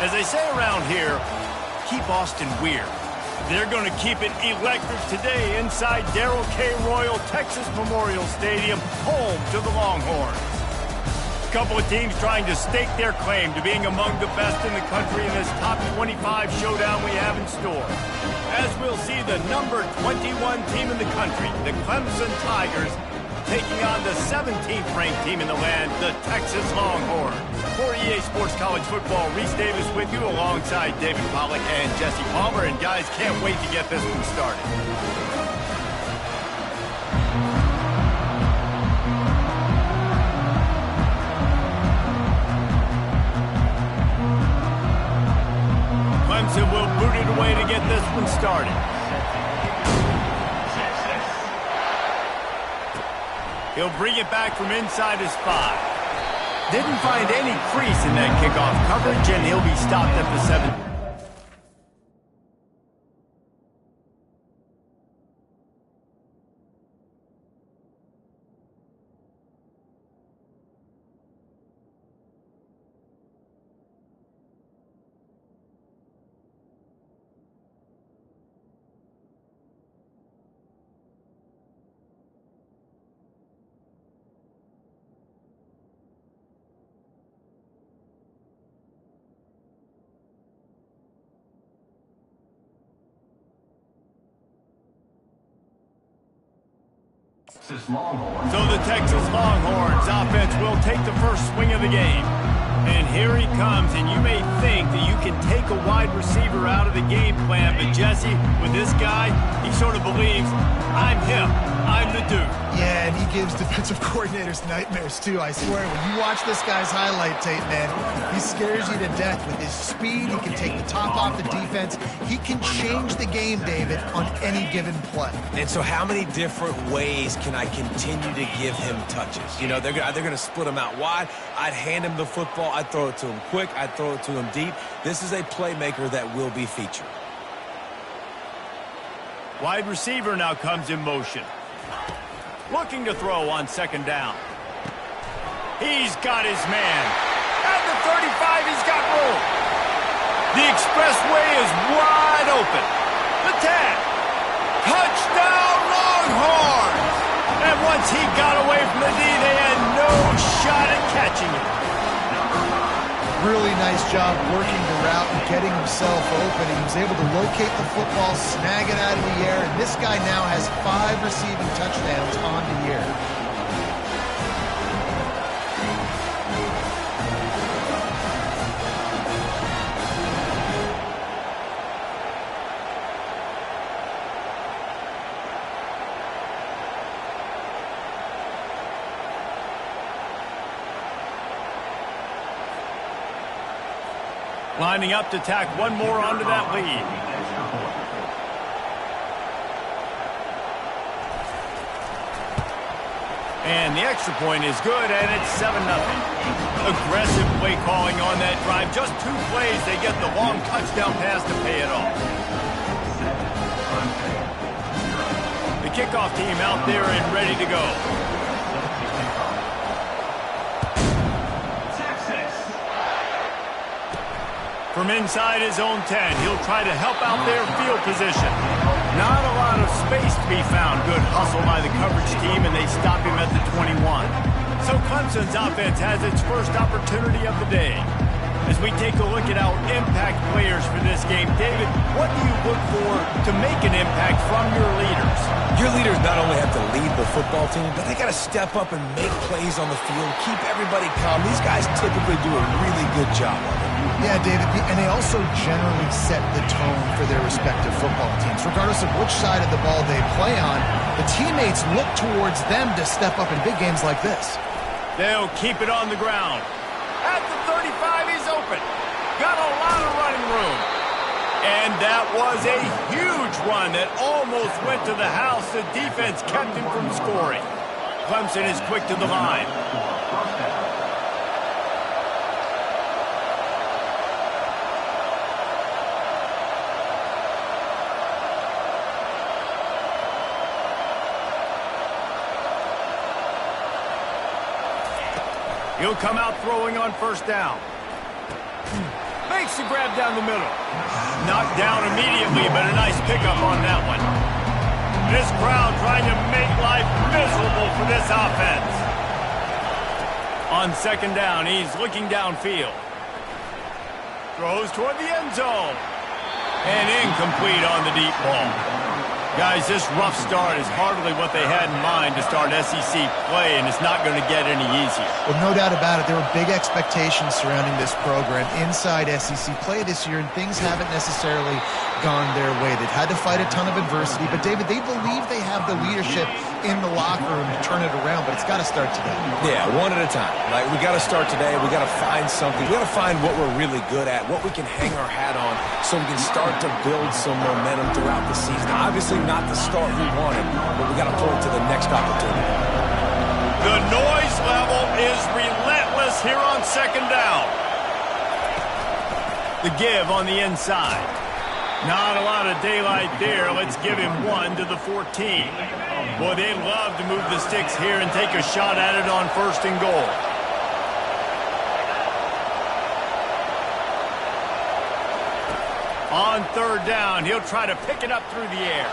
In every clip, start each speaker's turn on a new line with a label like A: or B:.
A: As they say around here, keep Austin weird. They're going to keep it electric today inside Darrell K. Royal Texas Memorial Stadium, home to the Longhorns. A couple of teams trying to stake their claim to being among the best in the country in this top 25 showdown we have in store. As we'll see the number 21 team in the country, the Clemson Tigers, taking on the 17th ranked team in the land, the Texas Longhorns. For EA Sports College Football, Reese Davis with you alongside David Pollack and Jesse Palmer. And guys, can't wait to get this one started. Clemson will boot it away to get this one started. He'll bring it back from inside his 5. Didn't find any crease in that kickoff coverage, and he'll be stopped at the 7. So the Texas Longhorns offense will take the first swing of the game. And here he comes, and you may think that you can take a wide receiver out of the game plan, but Jesse, with this guy, he sort of believes, I'm him, I'm the dude.
B: Yeah, and he gives defensive coordinators nightmares, too. I swear, when you watch this guy's highlight tape, man, he scares you to death with his speed. He can take the top off the defense. He can change the game, David, on any given play.
C: And so how many different ways can I continue to give him touches? You know, they're going to split him out wide. I'd hand him the football. I'd throw it to him quick. I'd throw it to him deep. This is a playmaker that will be featured.
A: Wide receiver now comes in motion. Looking to throw on second down. He's got his man. At the 35, he's got room. The expressway is wide open. The 10. Touchdown, Longhorns! And once he got away from the D, they had no shot at catching him.
B: Really nice job working the route and getting himself open. He was able to locate the football, snag it out of the air, and this guy now has 5 receiving touchdowns on the year.
A: Lining up to tack one more onto that lead. And the extra point is good, and it's 7-0. Aggressive play calling on that drive. Just 2 plays, they get the long touchdown pass to pay it off. The kickoff team out there and ready to go. From inside his own 10, he'll try to help out their field position. Not a lot of space to be found. Good hustle by the coverage team, and they stop him at the 21. So Clemson's offense has its first opportunity of the day. As we take a look at our impact players for this game, David, what do you look for to make an impact from your leaders?
C: Your leaders not only have to lead the football team, but they got to step up and make plays on the field, keep everybody calm. These guys typically do a really good job of it.
B: Yeah, David, and they also generally set the tone for their respective football teams. Regardless of which side of the ball they play on, the teammates look towards them to step up in big games like this.
A: They'll keep it on the ground. At the 35, he's open. Got a lot of running room. And that was a huge run that almost went to the house. The defense kept him from scoring. Clemson is quick to the line. He'll come out throwing on first down. Makes the grab down the middle. Knocked down immediately, but a nice pickup on that one. This crowd trying to make life miserable for this offense. On second down, he's looking downfield. Throws toward the end zone. And incomplete on the deep ball. Guys, this rough start is hardly what they had in mind to start SEC play, and it's not going to get any easier.
B: Well, no doubt about it. There were big expectations surrounding this program inside SEC play this year, and things haven't necessarily gone their way. They've had to fight a ton of adversity, but, David, they believe they have the leadership in the locker room to turn it around, but it's got to start today.
C: Yeah, one at a time. Like, we got to start today. We got to find something. We got to find what we're really good at, what we can hang our hat on, so we can start to build some momentum throughout the season. Obviously, not the start we wanted, but we got to point to the next opportunity.
A: The noise level is relentless here on second down. The give on the inside. Not a lot of daylight there. Let's give him 1 to the 14. Boy, they'd love to move the sticks here and take a shot at it on first and goal. On third down, he'll try to pick it up through the air.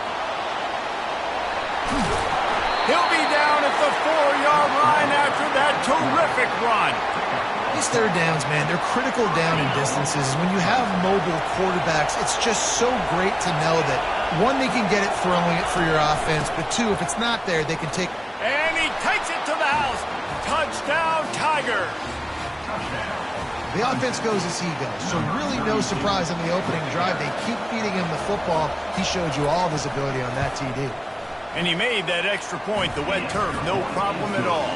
A: He'll be down at the 4-yard line after that terrific run.
B: These third downs, man, they're critical down in distances. When you have mobile quarterbacks, it's just so great to know that, one, they can get it throwing it for your offense, but two, if it's not there, they can take...
A: And he takes it to the house. Touchdown, Tiger.
B: The offense goes as he goes, so really no surprise on the opening drive. They keep feeding him the football. He showed you all of his ability on that TD.
A: And he made that extra point, the wet turf, no problem at all.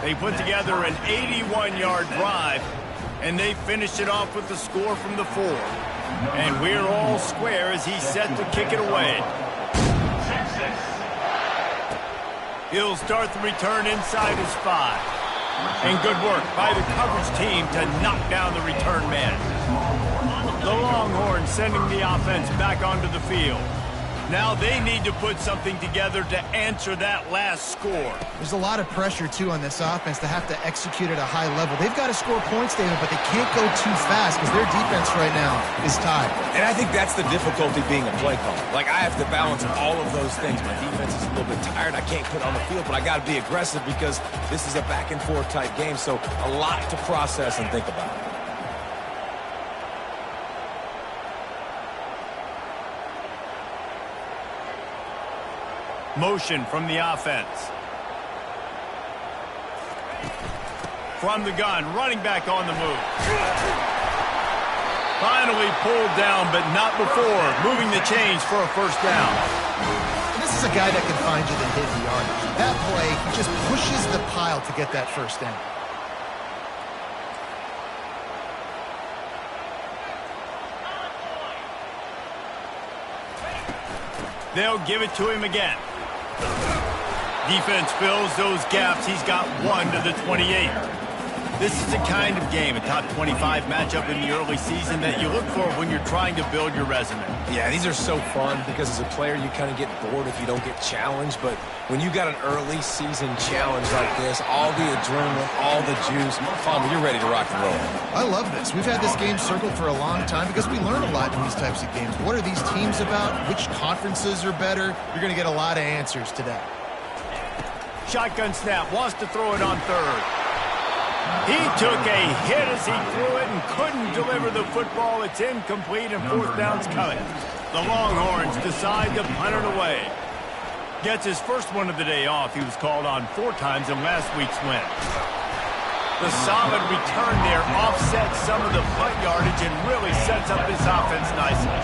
A: They put together an 81-yard drive, and they finished it off with the score from the 4. And we're all square as he's set to kick it away. He'll start the return inside his 5. And good work by the coverage team to knock down the return man. The Longhorns sending the offense back onto the field. Now they need to put something together to answer that last score.
B: There's a lot of pressure, too, on this offense to have to execute at a high level. They've got to score points, David, but they can't go too fast because their defense right now is tied.
C: And I think that's the difficulty being a play caller. Like, I have to balance all of those things. My defense is a little bit tired. I can't put on the field, but I got to be aggressive because this is a back-and-forth type game, so a lot to process and think about.
A: Motion from the offense. From the gun, running back on the move. Finally pulled down, but not before. Moving the chains for a first down.
B: This is a guy that can find you the hidden yardage. That play, he just pushes the pile to get that first down.
A: They'll give it to him again. Defense fills those gaps. He's got 1 to the 28. This is the kind of game, a top 25 matchup in the early season that you look for when you're trying to build your resume.
C: Yeah, these are so fun because as a player you kind of get bored if you don't get challenged, but when you got an early season challenge like this, all the adrenaline, all the juice, you're ready to rock and roll.
B: I love this. We've had this game circled for a long time because we learn a lot in these types of games. What are these teams about? Which conferences are better? You're going to get a lot of answers today.
A: Shotgun snap, wants to throw it on third. He took a hit as he threw it and couldn't deliver the football. It's incomplete and fourth down's coming. The Longhorns decide to punt it away. Gets his first one of the day off. He was called on 4 times in last week's win. The solid return there offsets some of the punt yardage and really sets up this offense nicely.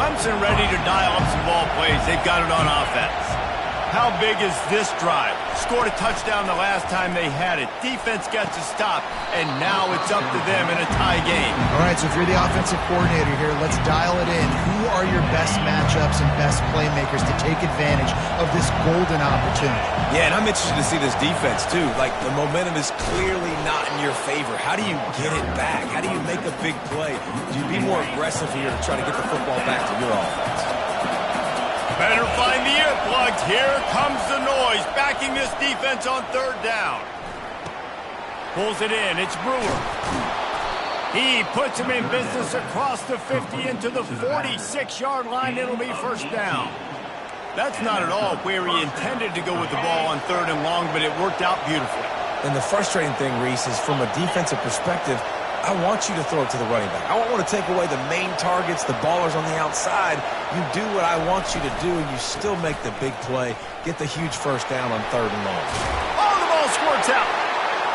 A: Clemson ready to dial up some ball plays. They've got it on offense. How big is this drive? Scored a touchdown the last time they had it. Defense gets a stop, and now it's up to them in a tie game.
B: All right, so if you're the offensive coordinator here, let's dial it in. Who are your best matchups and best playmakers to take advantage of this golden opportunity?
C: Yeah, and I'm interested to see this defense, too. Like, the momentum is clearly not in your favor. How do you get it back? How do you make a big play? Do you be more aggressive here to try to get the football back to your offense?
A: Better find the earplugs. Here comes the noise, backing this defense on third down. Pulls it in. It's Brewer. He puts him in business across the 50 into the 46-yard line. It'll be first down. That's not at all where he intended to go with the ball on 3rd and long, but it worked out beautifully.
C: And the frustrating thing, Reese, is from a defensive perspective, I want you to throw it to the running back. I don't want to take away the main targets, the ballers on the outside. You do what I want you to do, and you still make the big play, get the huge first down on 3rd and long.
A: Oh, the ball squirts out.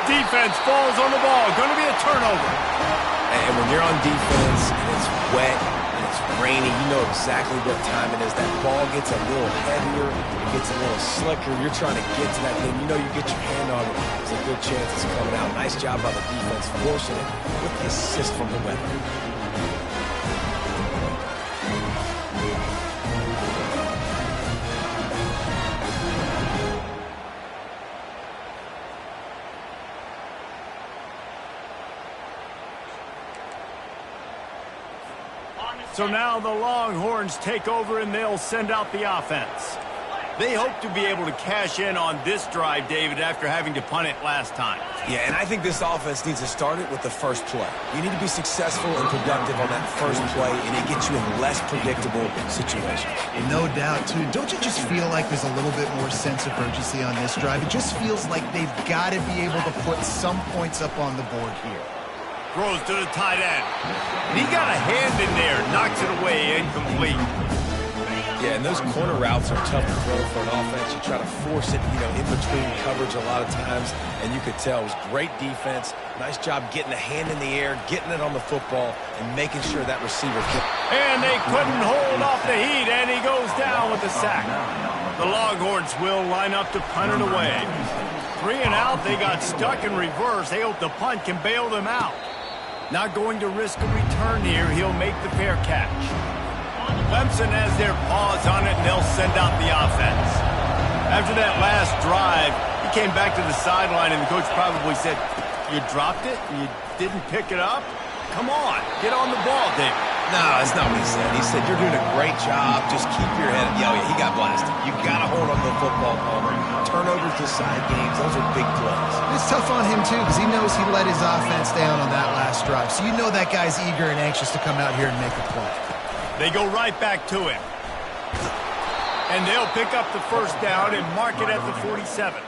A: Defense falls on the ball. Going to be a turnover.
C: And when you're on defense and it's wet and it's rainy, you know exactly what time it is. That ball gets a little heavier, it gets a little slicker. You're trying to get to that thing. You know you get your hand on it. There's a good chance it's coming out. Nice job by the defense forcing it with the assist from the weather.
A: So now the Longhorns take over and they'll send out the offense. They hope to be able to cash in on this drive, David, after having to punt it last time.
C: Yeah, and I think this offense needs to start it with the first play. You need to be successful and productive on that first play, and it gets you in less predictable situations.
B: No doubt, too. Don't you just feel like there's a little bit more sense of urgency on this drive? It just feels like they've got to be able to put some points up on the board here.
A: Throws to the tight end. And he got a hand in there, knocks it away, incomplete.
C: Yeah, and those corner routes are tough to throw for an offense. You try to force it, in between coverage a lot of times, and you could tell it was great defense. Nice job getting a hand in the air, getting it on the football, and making sure that receiver could.
A: And they couldn't hold off the heat, and he goes down with the sack. The Longhorns will line up to punt it away. 3 and out, they got stuck in reverse. They hope the punt can bail them out. Not going to risk a return here. He'll make the fair catch. Clemson has their paws on it, and they'll send out the offense. After that last drive, he came back to the sideline, and the coach probably said, "You dropped it? You didn't pick it up? Come on, get on the ball, David."
C: No, that's not what he said. He said, "You're doing a great job. Just keep your head up." Yeah, he got blasted. You got to hold on to the football, Palmer. Turnovers decide games. Those are big plays.
B: It's tough on him, too, because he knows he let his offense down on that last drive. So you know that guy's eager and anxious to come out here and make a play.
A: They go right back to him. And they'll pick up the first down and mark it at the 47.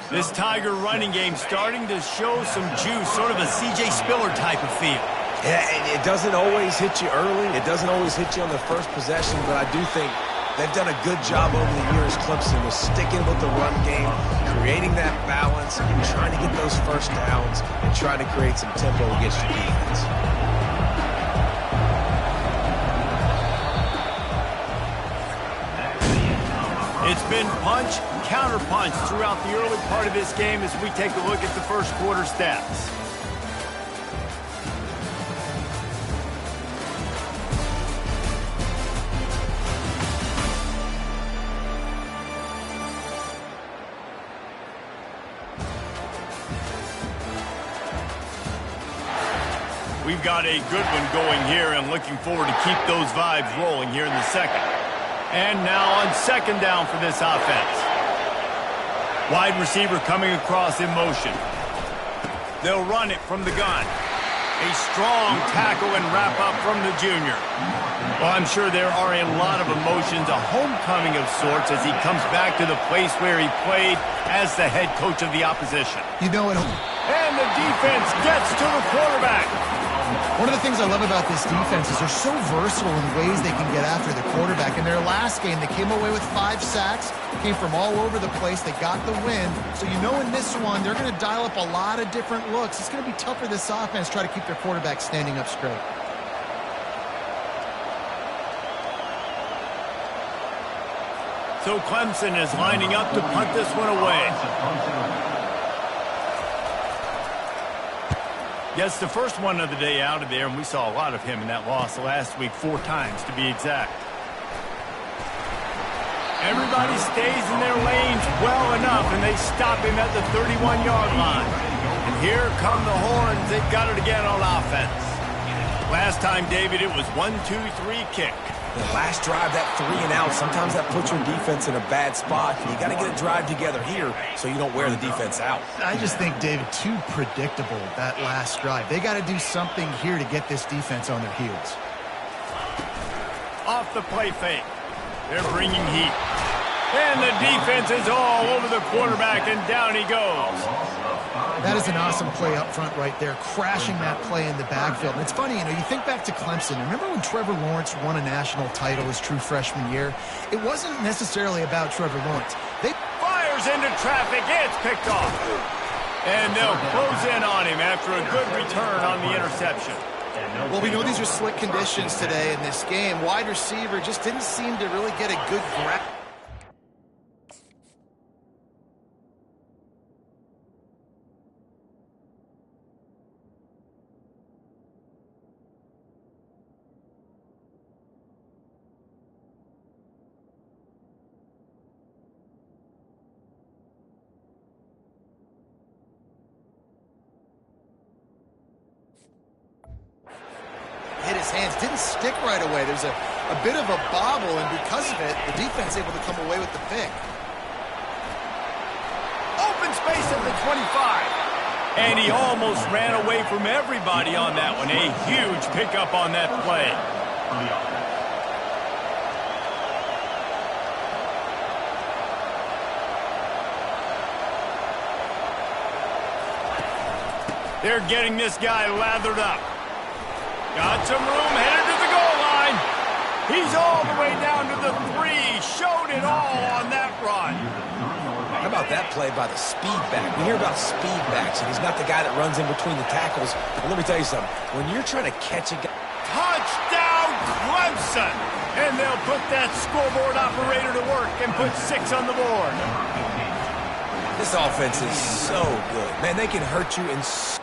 A: This Tiger running game starting to show some juice, sort of a C.J. Spiller type of feel.
C: Yeah, and it doesn't always hit you early. It doesn't always hit you on the first possession, but I do think they've done a good job over the years, Clemson, with sticking with the run game, creating that balance, and trying to get those first downs and trying to create some tempo against your defense.
A: It's been punch, counter-punch throughout the early part of this game as we take a look at the first quarter stats. We've got a good one going here and looking forward to keep those vibes rolling here in the second. And now on second down for this offense. Wide receiver coming across in motion. They'll run it from the gun. A strong tackle and wrap up from the junior. Well, I'm sure there are a lot of emotions, a homecoming of sorts as he comes back to the place where he played as the head coach of the opposition.
B: You know it.
A: And the defense gets to the quarterback.
B: One of the things I love about this defense is they're so versatile in ways they can get after the quarterback. In their last game, they came away with 5 sacks, came from all over the place. They got the win. So you know in this one, they're going to dial up a lot of different looks. It's going to be tough for this offense to try to keep their quarterback standing up straight.
A: So Clemson is lining up to punt this one away. Yes, the first one of the day out of there, and we saw a lot of him in that loss last week, 4 times to be exact. Everybody stays in their lanes well enough, and they stop him at the 31-yard line. And here come the Horns. They've got it again on offense. Last time, David, it was 1-2-3 kick.
C: last drive, that 3 and out, sometimes that puts your defense in a bad spot. And you got to get a drive together here so you don't wear the defense out.
B: I just think, David, too predictable, that last drive. They got to do something here to get this defense on their heels.
A: Off the play fake. They're bringing heat. And the defense is all over the quarterback, and down he goes.
B: That is an awesome play up front right there, crashing that play in the backfield. And it's funny, you think back to Clemson. Remember when Trevor Lawrence won a national title his true freshman year? It wasn't necessarily about Trevor Lawrence. They
A: fires into traffic. It's picked off. And they'll close in on him after a good return on the interception.
B: Well, we know these are slick conditions today in this game. Wide receiver just didn't seem to really get a good grasp. Hit his hands, didn't stick right away. There's a bit of a bobble, and because of it, the defense able to come away with the pick.
A: Open space at the 25. And he almost ran away from everybody on that one. A huge pickup on that play. They're getting this guy lathered up. Got some room, headed to the goal line. He's all the way down to the 3. Showed it all on that run.
C: How about that play by the speed back? We hear about speed backs, and he's not the guy that runs in between the tackles. But let me tell you something. When you're trying to catch a guy...
A: Touchdown, Clemson! And they'll put that scoreboard operator to work and put 6 on the board.
C: This offense is so good. Man, they can hurt you in so...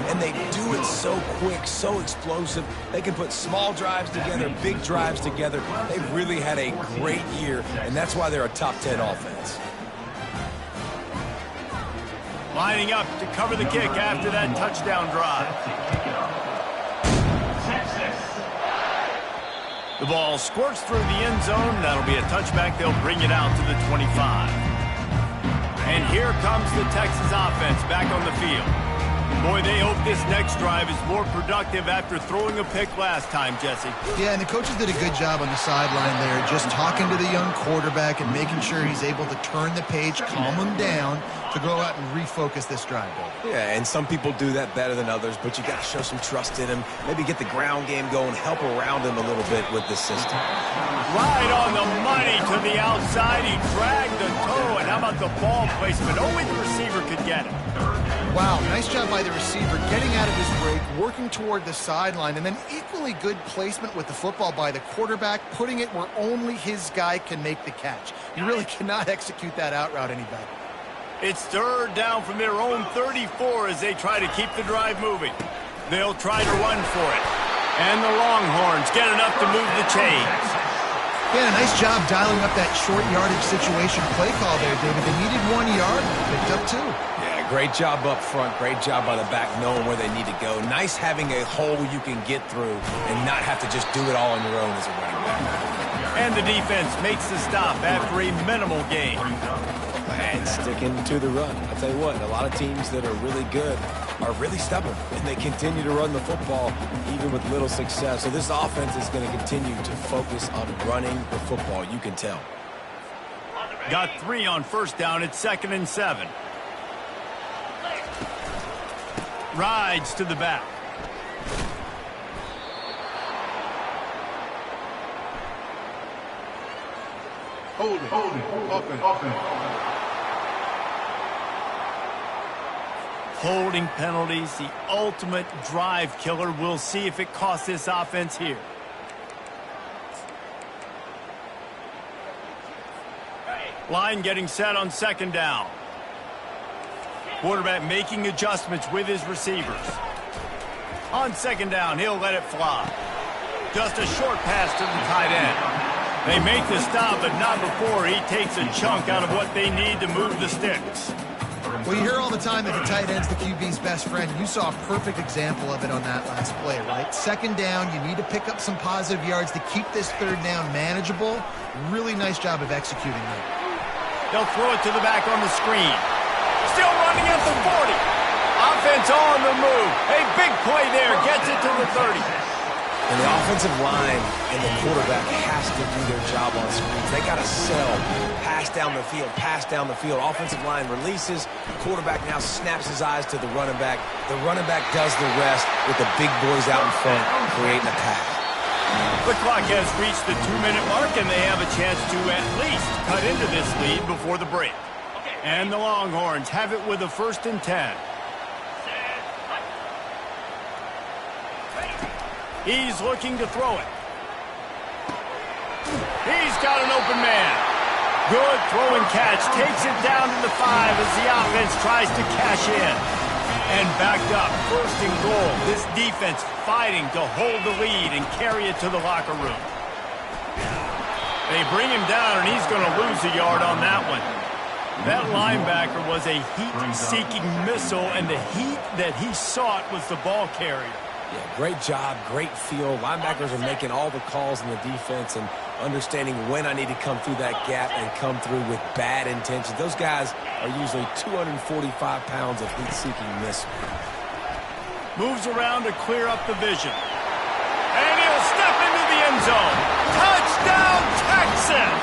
C: and they do it so quick, so explosive. They can put small drives together, big drives together. They've really had a great year, and that's why they're a top 10 offense.
A: Lining up to cover the kick after that touchdown drive. The ball squirts through the end zone. That'll be a touchback. They'll bring it out to the 25. And here comes the Texas offense back on the field. Boy, they hope this next drive is more productive after throwing a pick last time, Jesse.
B: Yeah, and the coaches did a good job on the sideline there, just talking to the young quarterback and making sure he's able to turn the page, calm him down to go out and refocus this drive.
C: Yeah, and some people do that better than others, but you got to show some trust in him. Maybe get the ground game going, help around him a little bit with this system.
A: Right on the money to the outside. He dragged the toe, and how about the ball placement? Only the receiver could get it.
B: Wow, nice job by the receiver getting out of his break, working toward the sideline, and then equally good placement with the football by the quarterback, putting it where only his guy can make the catch. You really cannot execute that out route any better.
A: It's third down from their own 34 as they try to keep the drive moving. They'll try to run for it. And the Longhorns get enough to move the chains.
B: Yeah, nice job dialing up that short yardage situation play call there, David. They needed 1 yard, picked up 2.
C: Yeah, great job up front, great job by the back knowing where they need to go. Nice having a hole you can get through and not have to just do it all on your own as a running back.
A: And the defense makes the stop after a minimal gain.
C: And sticking to the run. I'll tell you what, a lot of teams that are really good are really stubborn, and they continue to run the football even with little success. So this offense is going to continue to focus on running the football, you can tell.
A: Got 3 on first down. It's 2nd and 7. Rides to the back.
D: Hold it, offense.
A: Holding penalties, the ultimate drive killer. We'll see if it costs this offense here. Line getting set on 2nd down. Quarterback making adjustments with his receivers. On 2nd down, he'll let it fly. Just a short pass to the tight end. They make the stop, but not before he takes a chunk out of what they need to move the sticks.
B: Well, you hear all the time that the tight end's the QB's best friend. You saw a perfect example of it on that last play, right? 2nd down, you need to pick up some positive yards to keep this 3rd down manageable. Really nice job of executing that.
A: They'll throw it to the back on the screen. Still running at the 40. Offense on the move. A big play there. Gets it to the 30.
C: And the offensive line and the quarterback has to do their job on screens. They got to sell. Pass down the field, pass down the field. Offensive line releases. The quarterback now snaps his eyes to the running back. The running back does the rest with the big boys out in front, creating a pass.
A: The clock has reached the 2-minute mark, and they have a chance to at least cut into this lead before the break. And the Longhorns have it with a 1st and 10. He's looking to throw it. He's got an open man. Good throw and catch. Takes it down to the 5 as the offense tries to cash in. And backed up. 1st and goal. This defense fighting to hold the lead and carry it to the locker room. They bring him down, and he's going to lose a yard on that one. That linebacker was a heat-seeking missile, and the heat that he sought was the ball carrier.
C: Yeah, great job, great feel. Linebackers are making all the calls in the defense and understanding when I need to come through that gap and come through with bad intentions. Those guys are usually 245 pounds of heat-seeking missile.
A: Moves around to clear up the vision. And he'll step into the end zone. Touchdown, Texas!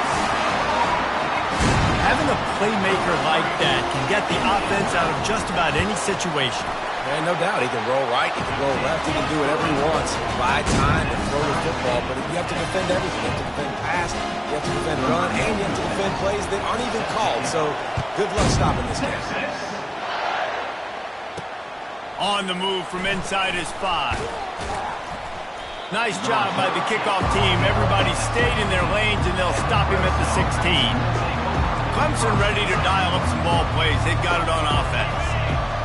A: Having a playmaker like that can get the offense out of just about any situation.
C: And no doubt, he can roll right, he can roll left, he can do whatever he wants. Buy time and throw the football, but you have to defend everything. You have to defend pass, you have to defend run, and you have to defend plays that aren't even called. So, good luck stopping this game.
A: On the move from inside his 5. Nice job by the kickoff team. Everybody stayed in their lanes, and they'll stop him at the 16. Clemson ready to dial up some ball plays. They've got it on offense.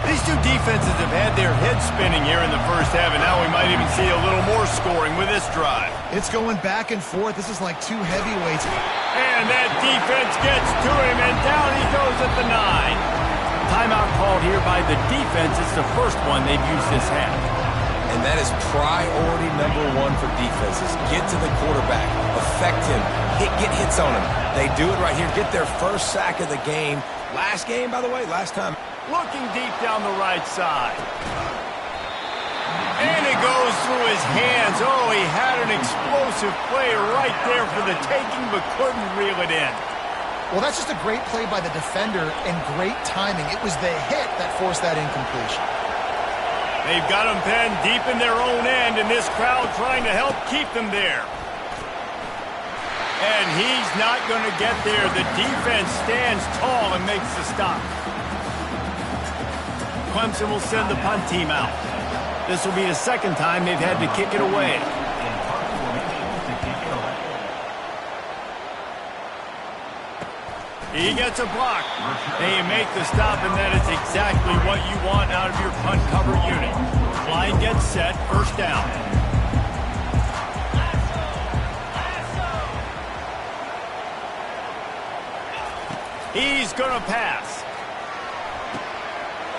A: These two defenses have had their heads spinning here in the first half, and now we might even see a little more scoring with this drive.
B: It's going back and forth. This is like two heavyweights.
A: And that defense gets to him, and down he goes at the 9. Timeout called here by the defense. It's the first one they've used this half.
C: And that is priority number 1 for defenses. Get to the quarterback, affect him, get hits on him. They do it right here. Get their first sack of the game. Last game, by the way, last time.
A: Looking deep down the right side. And it goes through his hands. Oh, he had an explosive play right there for the taking, but couldn't reel it in.
B: Well, that's just a great play by the defender and great timing. It was the hit that forced that incompletion.
A: They've got him penned deep in their own end, and this crowd trying to help keep them there. And he's not going to get there. The defense stands tall and makes the stop. Clemson will send the punt team out. This will be the second time they've had to kick it away. He gets a block. They make the stop, and that is exactly what you want out of your punt cover unit. Line gets set, first down. He's going to pass.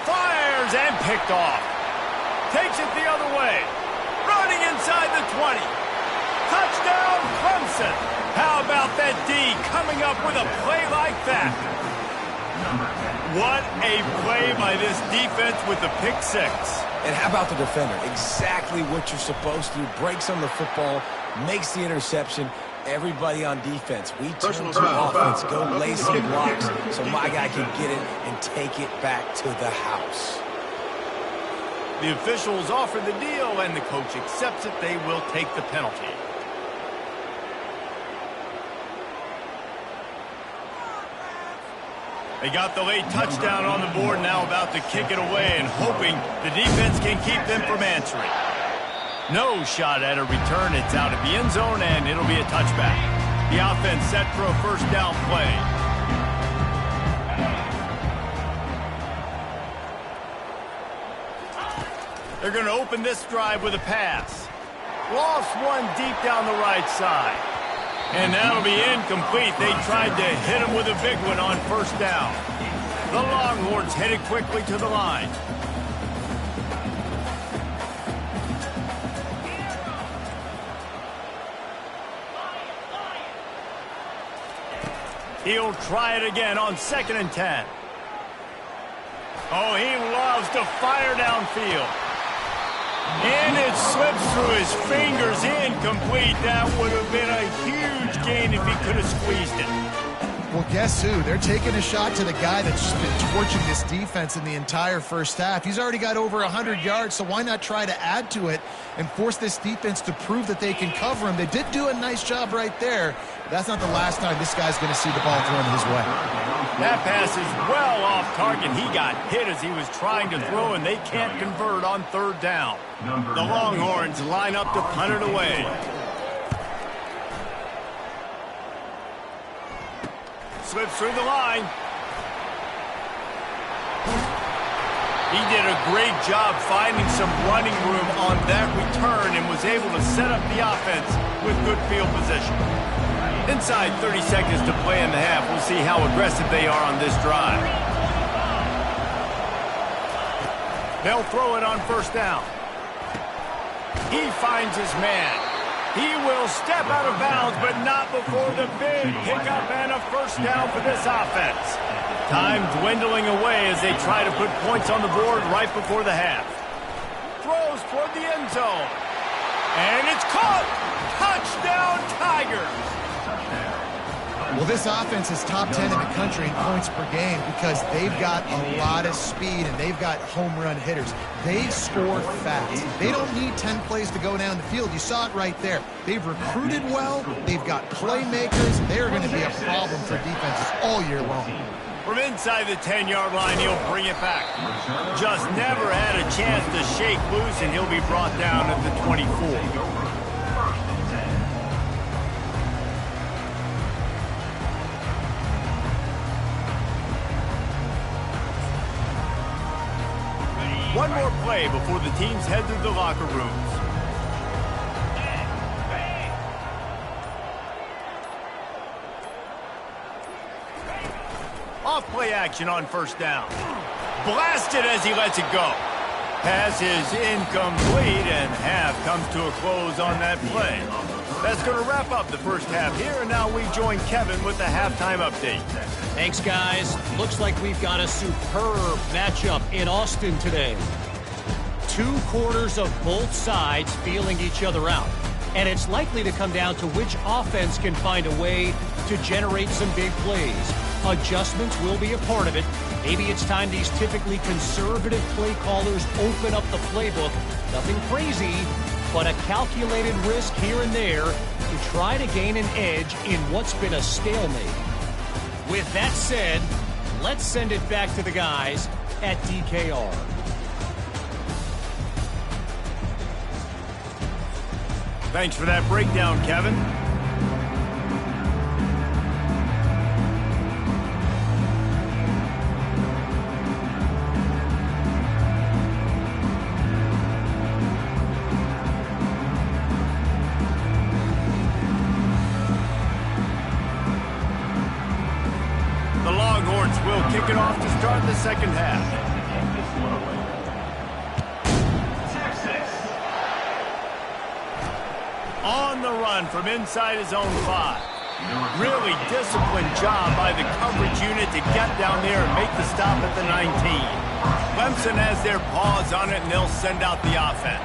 A: Fires and picked off. Takes it the other way. Running inside the 20. Touchdown, Clemson. How about that D coming up with a play like that? What a play by this defense with the pick 6.
C: And how about the defender? Exactly what you're supposed to do. Breaks on the football, makes the interception. Everybody on defense, we turn to offense, go lay some blocks so my guy can get it and take it back to the house.
A: The officials offer the deal, and the coach accepts it. They will take the penalty. They got the late touchdown on the board, now about to kick it away and hoping the defense can keep them from answering. No shot at a return. It's out of the end zone, and it'll be a touchback. The offense set for a first down play. They're going to open this drive with a pass. Lost one deep down the right side. And that'll be incomplete. They tried to hit him with a big one on first down. The Longhorns headed quickly to the line. He'll try it again on 2nd and 10. Oh, he loves to fire downfield. And it slips through his fingers, incomplete. That would have been a huge gain if he could have squeezed it.
B: Well, guess who? They're taking a shot to the guy that's just been torching this defense in the entire first half. He's already got over 100 yards, so why not try to add to it and force this defense to prove that they can cover him? They did do a nice job right there. But that's not the last time this guy's going to see the ball thrown his way.
A: That pass is well off target. He got hit as he was trying to throw, and they can't convert on 3rd down. The Longhorns line up to punt it away. Slips through the line. He did a great job finding some running room on that return and was able to set up the offense with good field position. Inside 30 seconds to play in the half. We'll see how aggressive they are on this drive. They'll throw it on first down. He finds his man. He will step out of bounds, but not before the big pickup and a first down for this offense. Time dwindling away as they try to put points on the board right before the half. Throws toward the end zone. And it's caught! Touchdown, Tigers!
B: Well, this offense is top 10 in the country in points per game because they've got a lot of speed and they've got home run hitters. They score fast. They don't need 10 plays to go down the field. You saw it right there. They've recruited well. They've got playmakers. They're going to be a problem for defenses all year long.
A: From inside the 10-yard line, he'll bring it back. Just never had a chance to shake loose, and he'll be brought down at the 24. play before the teams head to the locker rooms. Off play action on first down. Blasted as he lets it go. Pass is incomplete, and half comes to a close on that play. That's going to wrap up the first half here, and now we join Kevin with the halftime update.
E: Thanks, guys. Looks like we've got a superb matchup in Austin today. 2 quarters of both sides feeling each other out. And it's likely to come down to which offense can find a way to generate some big plays. Adjustments will be a part of it. Maybe it's time these typically conservative play callers open up the playbook. Nothing crazy, but a calculated risk here and there to try to gain an edge in what's been a stalemate. With that said, let's send it back to the guys at DKR.
A: Thanks for that breakdown, Kevin. The Longhorns will kick it off to start the second half. On the run from inside his own 5. Really disciplined job by the coverage unit to get down there and make the stop at the 19. Clemson has their paws on it, and they'll send out the offense.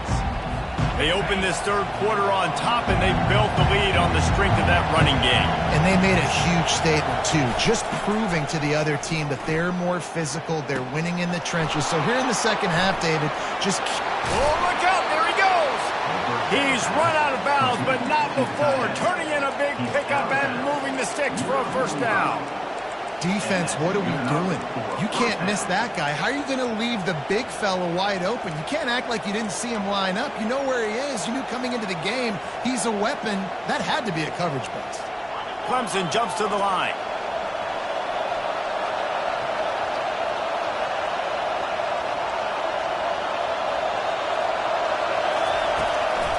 A: They open this third quarter on top, and they built the lead on the strength of that running game.
B: And they made a huge statement, too, just proving to the other team that they're more physical, they're winning in the trenches. So here in the second half, David, just...
A: Oh, look out, there he goes! He's run out of bounds, but not before, turning in a big pickup and moving the sticks for a first down.
B: Defense, what are we doing? You can't miss that guy. How are you going to leave the big fella wide open? You can't act like you didn't see him line up. You know where he is. You knew coming into the game he's a weapon. That had to be a coverage bust.
A: Clemson jumps to the line.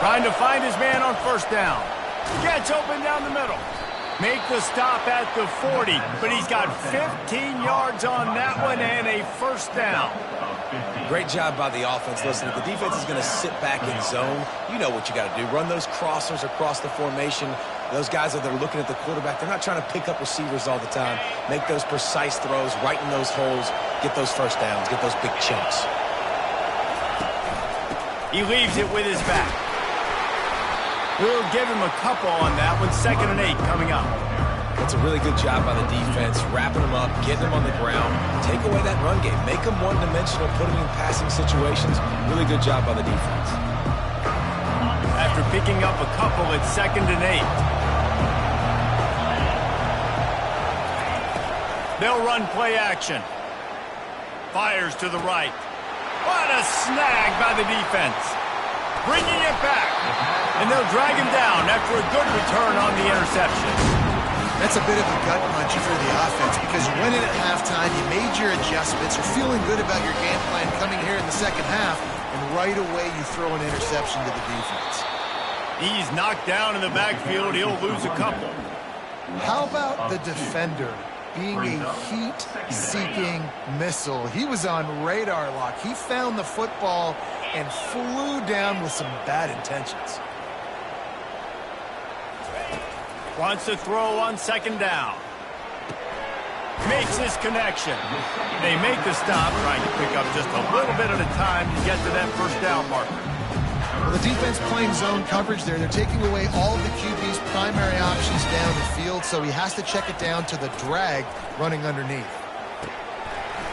A: Trying to find his man on first down. Gets open down the middle. Make the stop at the 40, but he's got 15 yards on that one and a first down.
C: Great job by the offense. Listen, if the defense is going to sit back in zone, you know what you got to do. Run those crossers across the formation. Those guys that are looking at the quarterback, they're not trying to pick up receivers all the time. Make those precise throws, right in those holes, get those first downs, get those big chunks.
A: He leaves it with his back. We'll give him a couple on that one. 2nd and 8 coming up.
C: That's a really good job by the defense, wrapping them up, getting them on the ground. Take away that run game. Make them one-dimensional, put them in passing situations. Really good job by the defense.
A: After picking up a couple, it's 2nd and 8. They'll run play action. Fires to the right. What a snag by the defense. Bringing it back. And they'll drag him down after a good return on the interception.
B: That's a bit of a gut punch for the offense because you went in at halftime, you made your adjustments, you're feeling good about your game plan coming here in the second half, and right away you throw an interception to the defense.
A: He's knocked down in the backfield. He'll lose a couple.
B: How about the defender being a heat-seeking missile? He was on radar lock. He found the football and flew down with some bad intentions.
A: Wants to throw on 2nd down. Makes his connection. They make the stop, trying to pick up just a little bit at a time to get to that first down marker.
B: Well, the defense playing zone coverage there. They're taking away all of the QB's primary options down the field, so he has to check it down to the drag running underneath.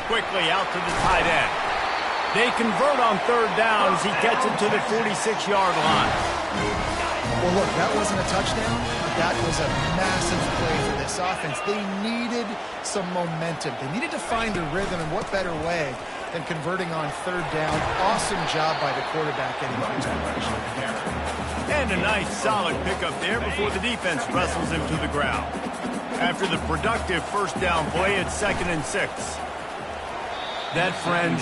B: Quickly out to the tight end. They convert on 3rd down as he gets it to the 46-yard line. Well, look, that wasn't a touchdown. That was a massive play for this offense. They needed some momentum. They needed to find a rhythm, and what better way than converting on 3rd down. Awesome job by the quarterback getting through direction.
A: And a nice solid pickup there before the defense wrestles him to the ground. After the productive first down play, it's 2nd and 6. That, friends,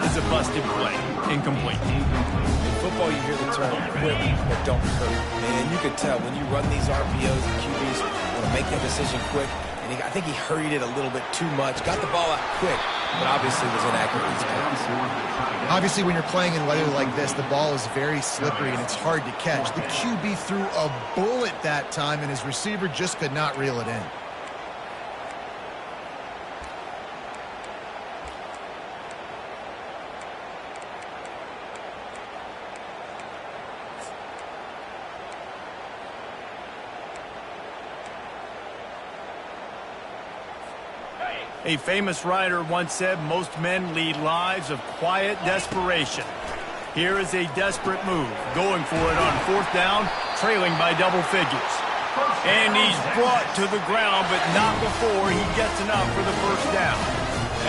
A: is a busted play. Incomplete.
C: In football, you hear the term quick but don't hurt. And you could tell when you run these RPOs, the QBs want to make that decision quick. And I think he hurried it a little bit too much. Got the ball out quick, but obviously was inaccurate in his pass.
B: Obviously, when you're playing in weather like this, the ball is very slippery and it's hard to catch. The QB threw a bullet that time, and his receiver just could not reel it in.
A: A famous writer once said, most men lead lives of quiet desperation. Here is a desperate move, going for it on 4th down, trailing by double figures. And he's brought to the ground, but not before he gets enough for the 1st down.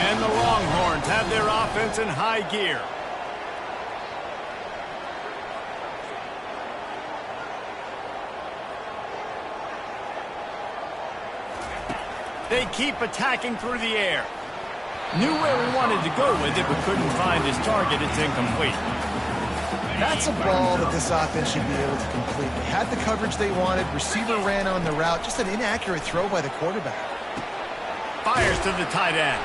A: And the Longhorns have their offense in high gear. They keep attacking through the air. Knew where he wanted to go with it, but couldn't find his target. It's incomplete.
B: That's a ball that this offense should be able to complete. They had the coverage they wanted. Receiver ran on the route. Just an inaccurate throw by the quarterback.
A: Fires to the tight end.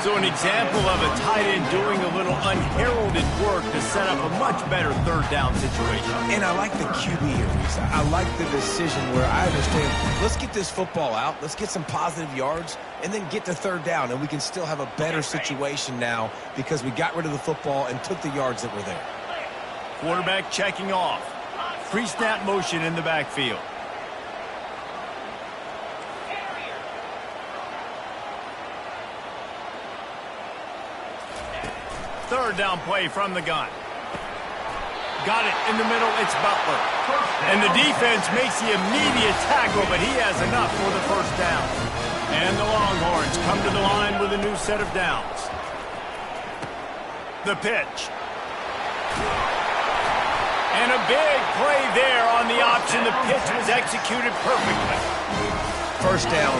A: So an example of a tight end doing a little unheralded work to set up a much better 3rd down situation.
C: And I like the QB here, Reese. I like the decision where I understand, let's get this football out, let's get some positive yards, and then get to 3rd down, and we can still have a better situation now because we got rid of the football and took the yards that were there.
A: Quarterback checking off. Pre-snap motion in the backfield. Third down play from the gun. Got it in the middle. It's Butler. And the defense makes the immediate tackle, but he has enough for the 1st down. And the Longhorns come to the line with a new set of downs. The pitch. And a big play there on the option. The pitch was executed perfectly.
C: 1st down,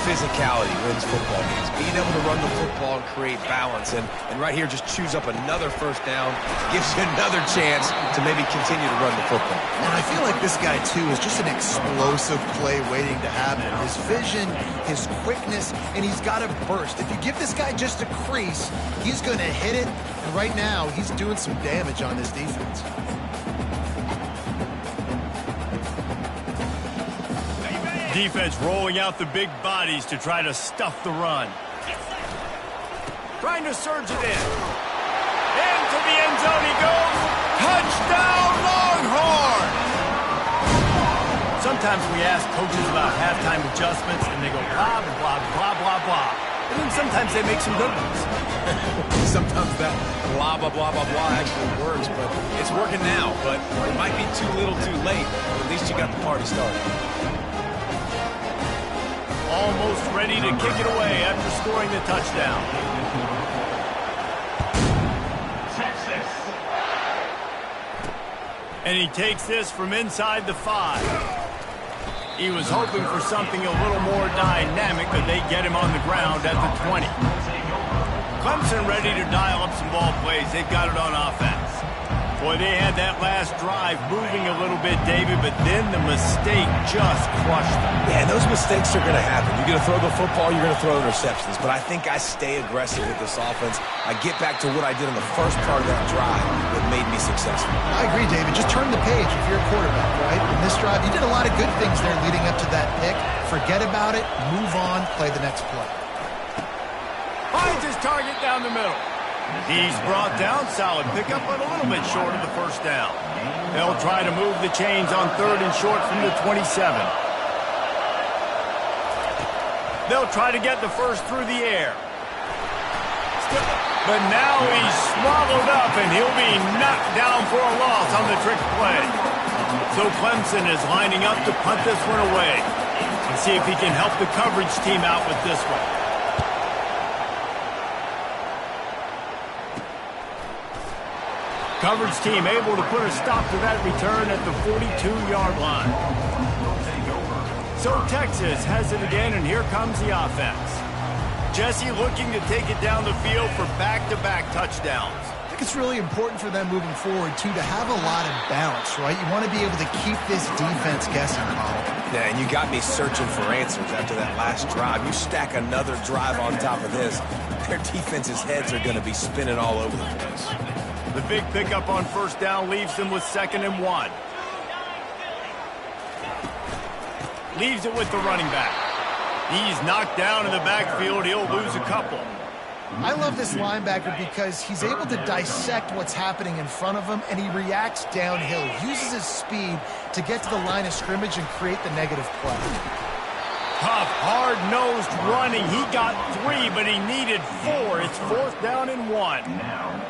C: physicality wins football games. Being able to run the football and create balance. And right here, just choose up another 1st down. Gives you another chance to maybe continue to run the football.
B: And I feel like this guy, too, is just an explosive play waiting to happen. His vision, his quickness, and he's got a burst. If you give this guy just a crease, he's going to hit it. And right now, he's doing some damage on this defense.
A: Defense rolling out the big bodies to try to stuff the run. Trying to surge it in. Into the end zone he goes. Touchdown, Longhorn! Sometimes we ask coaches about halftime adjustments, and they go blah, blah, blah, blah, blah. And then sometimes they make some good ones.
C: Sometimes that blah, blah, blah, blah, blah actually works, but it's working now. But it might be too little too late, but at least you got the party started.
A: Almost ready to kick it away after scoring the touchdown.
D: Texas.
A: And he takes this from inside the 5. He was hoping for something a little more dynamic, but they get him on the ground at the 20. Clemson ready to dial up some ball plays. They've got it on offense. Boy, they had that last drive moving a little bit, David, but then the mistake just crushed them.
C: Yeah, those mistakes are going to happen. You're going to throw the football, you're going to throw interceptions. But I think I stay aggressive with this offense. I get back to what I did in the first part of that drive that made me successful.
B: I agree, David. Just turn the page if you're a quarterback, right? In this drive, you did a lot of good things there leading up to that pick. Forget about it, move on, play the next play.
A: Finds his target down the middle. He's brought down, solid pickup, but a little bit short of the 1st down. They'll try to move the chains on 3rd and short from the 27. They'll try to get the 1st through the air. But now he's swallowed up, and he'll be knocked down for a loss on the trick play. So Clemson is lining up to punt this one away and see if he can help the coverage team out with this one. Coverage team able to put a stop to that return at the 42-yard line. So Texas has it again, and here comes the offense. Jesse looking to take it down the field for back-to-back touchdowns.
B: I think it's really important for them moving forward, too, to have a lot of bounce, right? You want to be able to keep this defense guessing, Colin.
C: Yeah, and you got me searching for answers after that last drive. You stack another drive on top of this, their defense's heads are going to be spinning all over the place.
A: The big pickup on first down leaves them with 2nd and 1. Leaves it with the running back. He's knocked down in the backfield. He'll lose a couple.
B: I love this linebacker because he's able to dissect what's happening in front of him, and he reacts downhill. He uses his speed to get to the line of scrimmage and create the negative play.
A: Tough, hard-nosed running. He got 3, but he needed 4. It's 4th down and 1.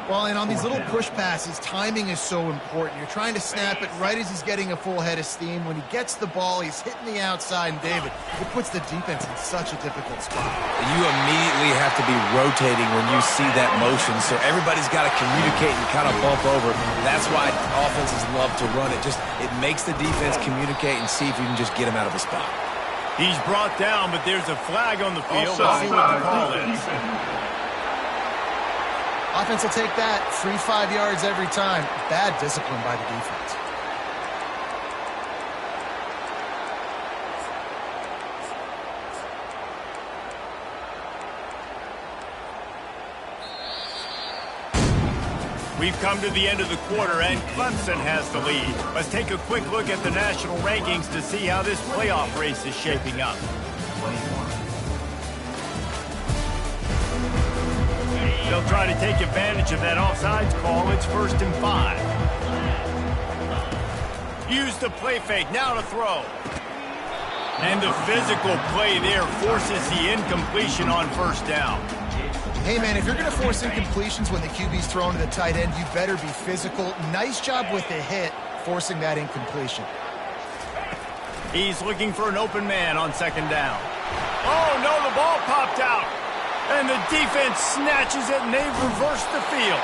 B: Well, and on these little push passes, timing is so important. You're trying to snap it right as he's getting a full head of steam. When he gets the ball, he's hitting the outside, and David, it puts the defense in such a difficult spot.
C: You immediately have to be rotating when you see that motion, so everybody's got to communicate and kind of bump over. That's why offenses love to run it. It makes the defense communicate and see if you can just get him out of a spot.
A: He's brought down, but there's a flag on the field. Let's see what the call is.
B: Offense will take that. Free 5 yards every time. Bad discipline by the defense.
A: We've come to the end of the quarter, and Clemson has the lead. Let's take a quick look at the national rankings to see how this playoff race is shaping up. They'll try to take advantage of that offsides call. It's 1st and 5. Use the play fake. Now to throw. And the physical play there forces the incompletion on first down.
B: Hey, man, if you're going to force incompletions when the QB's throwing to the tight end, you better be physical. Nice job with the hit, forcing that incompletion.
A: He's looking for an open man on 2nd down. Oh, no, the ball popped out. And the defense snatches it, and they've reversed the field.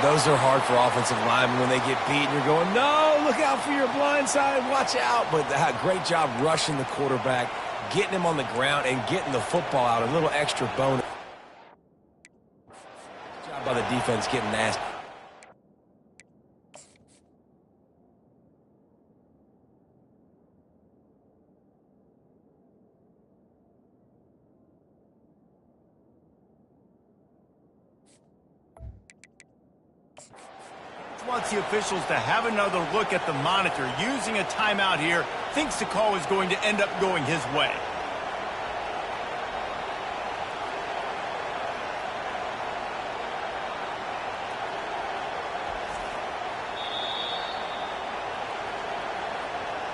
C: Those are hard for offensive linemen when they get beat, and you're going, no, look out for your blind side, watch out. But great job rushing the quarterback, getting him on the ground, and getting the football out, a little extra bonus. Good job by the defense getting nasty.
A: Wants the officials to have another look at the monitor. Using a timeout here, thinks the call is going to end up going his way.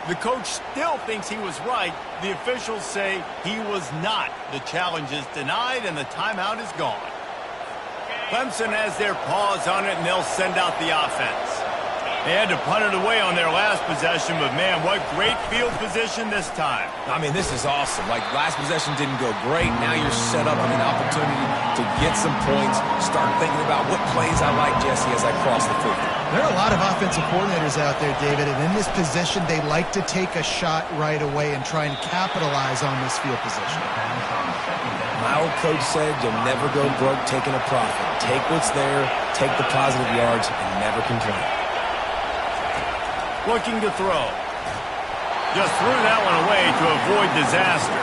A: The coach still thinks he was right. The officials say he was not. The challenge is denied and the timeout is gone. Clemson has their paws on it, and they'll send out the offense. They had to punt it away on their last possession, but, man, what great field position this time.
C: I mean, this is awesome. Like, last possession didn't go great. Now you're set up with an opportunity to get some points, start thinking about what plays I like, Jesse, as I cross the field.
B: There are a lot of offensive coordinators out there, David, and in this position, they like to take a shot right away and try and capitalize on this field position.
C: My old coach said you'll never go broke taking a profit. Take what's there, take the positive yards, and never complain.
A: Looking to throw. Just threw that one away to avoid disaster.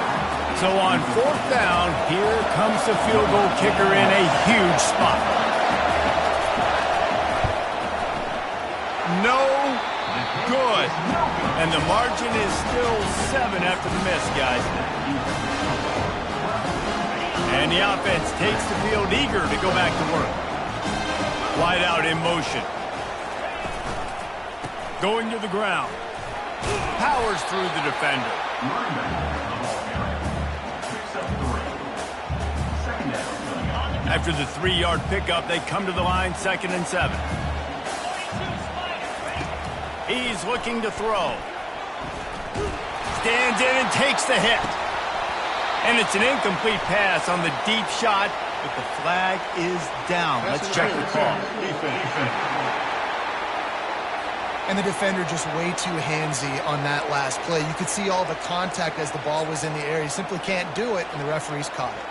A: So on 4th down, here comes the field goal kicker in a huge spot. No good. And the margin is still 7 after the miss, guys. And the offense takes the field, eager to go back to work. Wide out in motion. Going to the ground. Powers through the defender. After the 3-yard pickup, they come to the line, 2nd and 7. He's looking to throw. Stands in and takes the hit. And it's an incomplete pass on the deep shot, but the flag is down. Let's check the call.
B: And the defender just way too handsy on that last play. You could see all the contact as the ball was in the air. He simply can't do it, and the referee's caught it.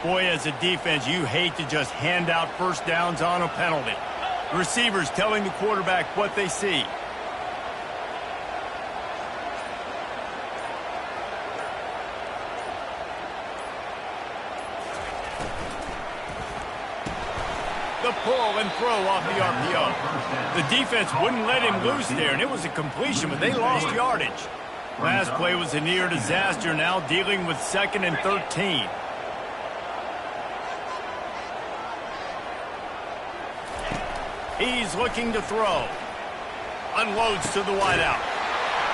A: Boy, as a defense, you hate to just hand out first downs on a penalty. Receivers telling the quarterback what they see. The pull and throw off the RPO. The defense wouldn't let him loose there, and it was a completion, but they lost yardage. Last play was a near disaster, now dealing with 2nd and 13. He's looking to throw. Unloads to the wideout.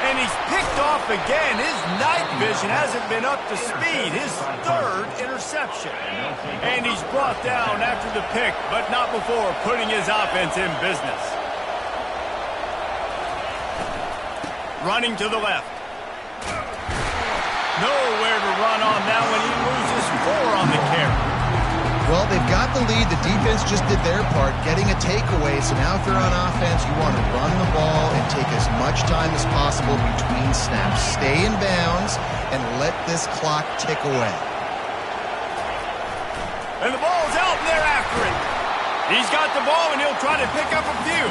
A: And he's picked off again. His night vision hasn't been up to speed. His 3rd interception. And he's brought down after the pick, but not before putting his offense in business. Running to the left. Nowhere to run on that one. He loses 4 on the carry.
B: Well, they've got the lead. The defense just did their part, getting a takeaway. So now if you're on offense, you want to run the ball and take as much time as possible between snaps. Stay in bounds and let this clock tick away.
A: And the ball's out, and they're after it. He's got the ball, and he'll try to pick up a few.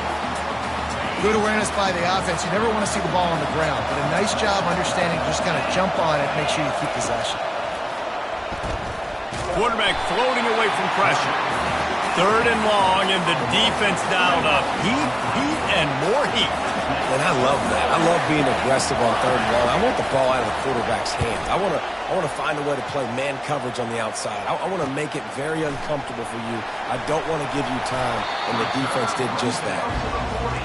B: Good awareness by the offense. You never want to see the ball on the ground, but a nice job understanding, just kind of jump on it, make sure you keep possession.
A: Quarterback floating away from pressure. 3rd and long, and the defense dialed up. Heat, and more heat.
C: And I love that. I love being aggressive on 3rd and long. I want the ball out of the quarterback's hands. I want to find a way to play man coverage on the outside. I want to make it very uncomfortable for you. I don't want to give you time, and the defense did just that.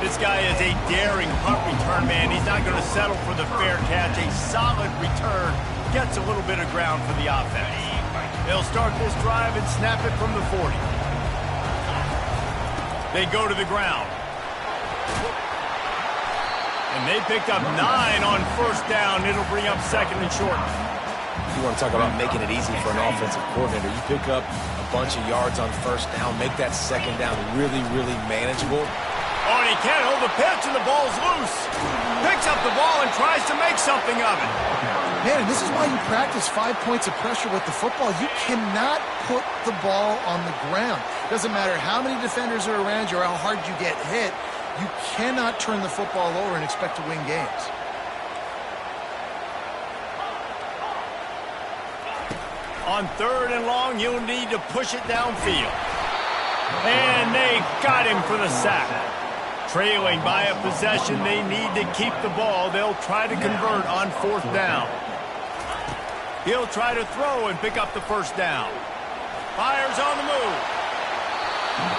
A: This guy is a daring punt return man. He's not going to settle for the fair catch. A solid return gets a little bit of ground for the offense. They'll start this drive and snap it from the 40. They go to the ground. And they picked up 9 on 1st down. It'll bring up 2nd and short.
C: You want to talk about making it easy for an offensive coordinator. You pick up a bunch of yards on 1st down, make that 2nd down really, really manageable.
A: Oh, and he can't hold the pitch, and the ball's loose. Picks up the ball and tries to make something of it.
B: Man, this is why you practice 5 points of pressure with the football. You cannot put the ball on the ground. Doesn't matter how many defenders are around you or how hard you get hit. You cannot turn the football over and expect to win games.
A: On 3rd and long, you'll need to push it downfield. And they got him for the sack. Trailing by a possession, they need to keep the ball. They'll try to convert on 4th down. He'll try to throw and pick up the 1st down. Fires on the move.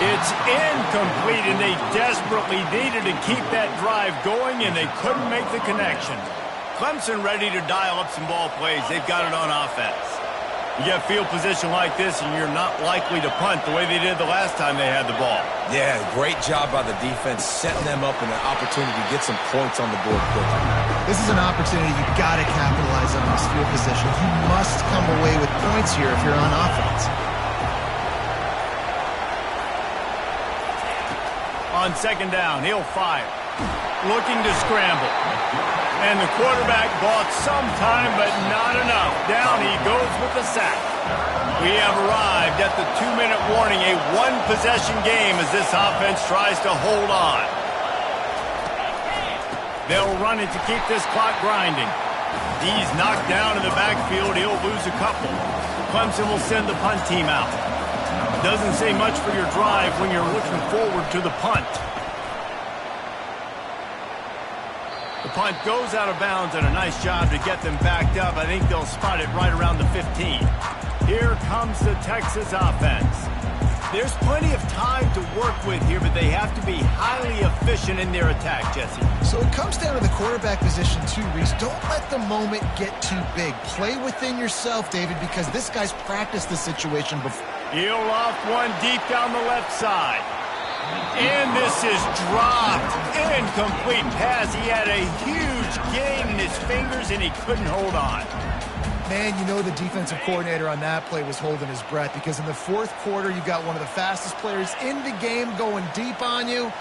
A: It's incomplete, and they desperately needed to keep that drive going, and they couldn't make the connection. Clemson ready to dial up some ball plays. They've got it on offense. You get field position like this, and you're not likely to punt the way they did the last time they had the ball.
C: Yeah, great job by the defense, setting them up in an opportunity to get some points on the board quickly.
B: This is an opportunity you've got to capitalize on this field position. You must come away with points here if you're on offense.
A: On 2nd down, he'll fire. Looking to scramble. And the quarterback bought some time, but not enough. Down he goes with the sack. We have arrived at the 2-minute warning, a 1-possession game as this offense tries to hold on. They'll run it to keep this clock grinding. He's knocked down in the backfield. He'll lose a couple. Clemson will send the punt team out. Doesn't say much for your drive when you're looking forward to the punt. The punt goes out of bounds, and a nice job to get them backed up. I think they'll spot it right around the 15. Here comes the Texas offense. There's plenty of time to work with here, but they have to be highly efficient in their attack, Jesse.
B: So it comes down to the quarterback position too, Reese. Don't let the moment get too big. Play within yourself, David, because this guy's practiced this situation before.
A: He'll loft one deep down the left side. And this is dropped. Incomplete pass. He had a huge gain in his fingers, and he couldn't hold on.
B: Man, you know the defensive coordinator on that play was holding his breath, because in the 4th quarter, you've got one of the fastest players in the game going deep on you,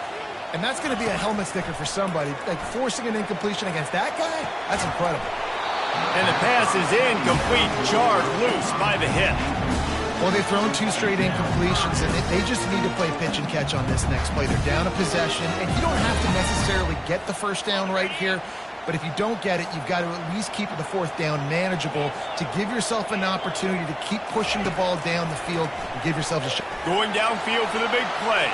B: and that's going to be a helmet sticker for somebody. Like, forcing an incompletion against that guy, that's incredible.
A: And the pass is incomplete, jarred loose by the hip.
B: Well, they've thrown 2 straight incompletions, and they just need to play pitch and catch on this next play. They're down a possession, and you don't have to necessarily get the first down right here, but if you don't get it, you've got to at least keep the 4th down manageable to give yourself an opportunity to keep pushing the ball down the field and give yourself a shot.
A: Going downfield for the big play.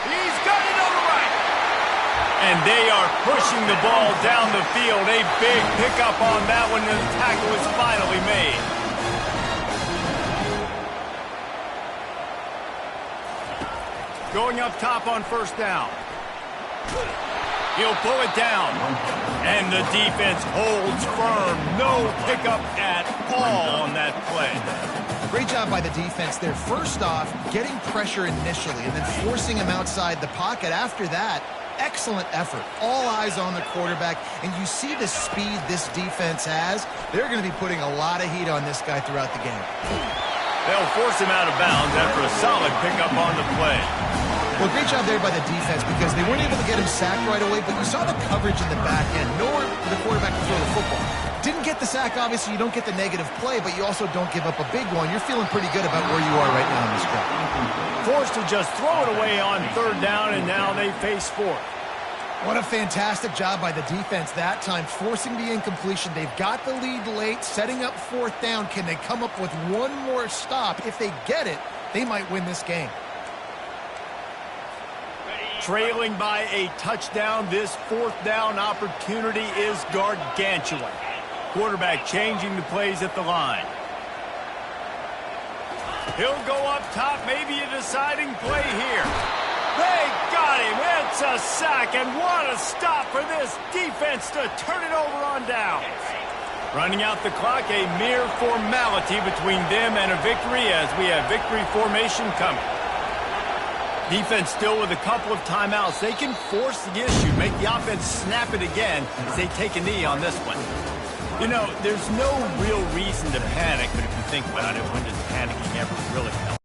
A: He's got it on the right. And they are pushing the ball down the field. A big pickup on that one, and the tackle is finally made. Going up top on first down. He'll pull it down. And the defense holds firm. No pickup at all on that play.
B: Great job by the defense there. First off, getting pressure initially and then forcing him outside the pocket. After that, excellent effort. All eyes on the quarterback. And you see the speed this defense has. They're going to be putting a lot of heat on this guy throughout the game.
A: They'll force him out of bounds after a solid pickup on the play.
B: Well, great job there by the defense because they weren't able to get him sacked right away, but you saw the coverage in the back end. Nowhere for the quarterback to throw the football. Didn't get the sack, obviously. You don't get the negative play, but you also don't give up a big one. You're feeling pretty good about where you are right now in this drive.
A: Forced to just throw it away on 3rd down, and now they face 4th.
B: What a fantastic job by the defense that time, forcing the incompletion. They've got the lead late, setting up 4th down. Can they come up with one more stop? If they get it, they might win this game.
A: Trailing by a touchdown, this 4th down opportunity is gargantuan. Quarterback changing the plays at the line. He'll go up top, maybe a deciding play here. They got him. It's a sack, and what a stop for this defense to turn it over on downs. Running out the clock, a mere formality between them and a victory as we have victory formation coming. Defense still with a couple of timeouts. They can force the issue, make the offense snap it again as they take a knee on this one. You know, there's no real reason to panic, but if you think about it, when does panicking ever really help?